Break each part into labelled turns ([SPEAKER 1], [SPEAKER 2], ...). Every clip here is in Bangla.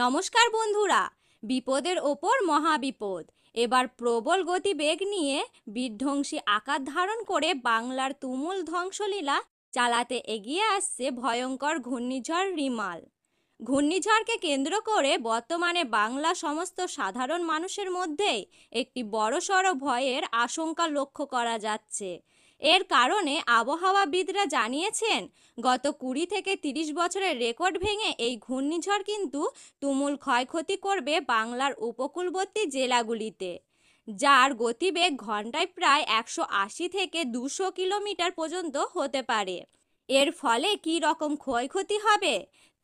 [SPEAKER 1] নমস্কার বন্ধুরা। বিপদের ওপর মহাবিপদ। এবার প্রবল গতিবেগ নিয়ে বিধ্বংসী আকার ধারণ করে বাংলার তুমুল ধ্বংসলীলা চালাতে এগিয়ে আসছে ভয়ঙ্কর ঘূর্ণিঝড় রিমাল। ঘূর্ণিঝড়কে কেন্দ্র করে বর্তমানে বাংলা সমস্ত সাধারণ মানুষের মধ্যেই একটি বড়সড় ভয়ের আশঙ্কা লক্ষ্য করা যাচ্ছে। এর কারণে আবহাওয়াবিদরা জানিয়েছেন, গত 20 থেকে 30 বছরের রেকর্ড ভেঙে এই ঘূর্ণিঝড় কিন্তু তুমুল ক্ষয়ক্ষতি করবে বাংলার উপকূলবর্তী জেলাগুলিতে, যার গতিবেগ ঘন্টায় প্রায় 180 থেকে 200 কিলোমিটার পর্যন্ত হতে পারে। এর ফলে কী রকম ক্ষয়ক্ষতি হবে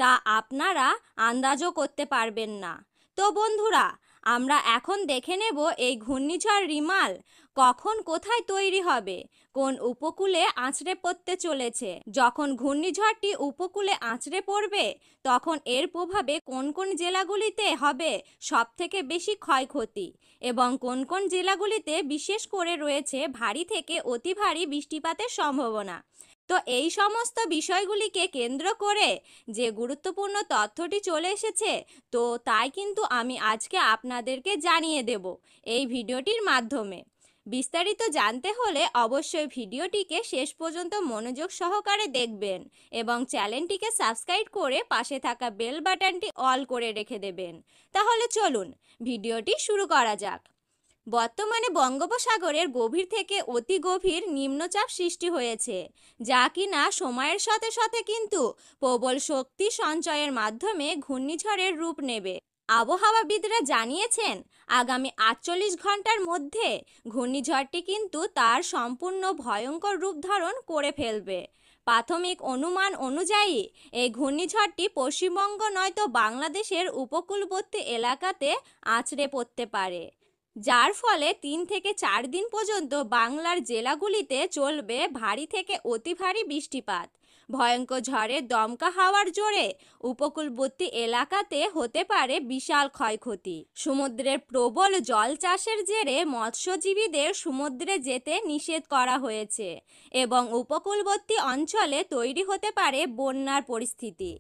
[SPEAKER 1] তা আপনারা আন্দাজও করতে পারবেন না। তো বন্ধুরা, আমরা এখন দেখে নেব এই ঘূর্ণিঝড় রিমাল কখন কোথায় তৈরি হবে, কোন উপকূলে আছড়ে পড়তে চলেছে। যখন ঘূর্ণিঝড়টি উপকূলে আছড়ে পড়বে তখন এর প্রভাবে কোন কোন জেলাগুলিতে হবে সবথেকে বেশি ক্ষয়ক্ষতি এবং কোন কোন জেলাগুলিতে বিশেষ করে রয়েছে ভারী থেকে অতি ভারী বৃষ্টিপাতের সম্ভাবনা। তো এই সমস্ত বিষয়গুলিকে কেন্দ্র করে যে গুরুত্বপূর্ণ তথ্যটি চলে এসেছে, তো তাই কিন্তু আমি আজকে আপনাদেরকে জানিয়ে দেব এই ভিডিওটির মাধ্যমে। বিস্তারিত জানতে হলে অবশ্যই ভিডিওটিকে শেষ পর্যন্ত মনোযোগ সহকারে দেখবেন এবং চ্যানেলটিকে সাবস্ক্রাইব করে পাশে থাকা বেল বাটনটি অল করে রেখে দেবেন। তাহলে চলুন ভিডিওটি শুরু করা যাক। বর্তমানে বঙ্গোপসাগরের গভীর থেকে অতি গভীর নিম্নচাপ সৃষ্টি হয়েছে, যা কিনা সময়ের সাথে সাথে কিন্তু প্রবল শক্তি সঞ্চয়ের মাধ্যমে ঘূর্ণিঝড়ের রূপ নেবে। আবহাওয়াবিদরা জানিয়েছেন, আগামী 48 ঘন্টার মধ্যে ঘূর্ণিঝড়টি কিন্তু তার সম্পূর্ণ ভয়ঙ্কর রূপ ধারণ করে ফেলবে। প্রাথমিক অনুমান অনুযায়ী এই ঘূর্ণিঝড়টি পশ্চিমবঙ্গ নয়তো বাংলাদেশের উপকূলবর্তী এলাকাতে আছড়ে পড়তে পারে, যার ফলে 3 থেকে 4 দিন পর্যন্ত বাংলার জেলাগুলিতে চলবে ভারী থেকে অতি ভারী বৃষ্টিপাত। ভয়ঙ্কর ঝড়ের দমকা হাওয়ার জোরে উপকূলবর্তী এলাকাতে হতে পারে বিশাল ক্ষয়ক্ষতি। সমুদ্রের প্রবল জল চাষের জেরে মৎস্যজীবীদের সমুদ্রে যেতে নিষেধ করা হয়েছে এবং উপকূলবর্তী অঞ্চলে তৈরি হতে পারে বন্যার পরিস্থিতি।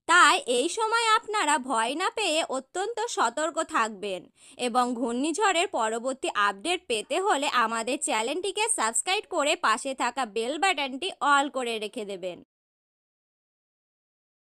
[SPEAKER 1] তাই এই সময় আপনারা ভয় না পেয়ে অত্যন্ত সতর্ক থাকবেন এবং ঘূর্ণিঝড়ের পরবর্তী আপডেট পেতে হলে আমাদের চ্যানেলটিকে সাবস্ক্রাইব করে পাশে থাকা বেল বাটনটি অল করে রেখে দেবেন।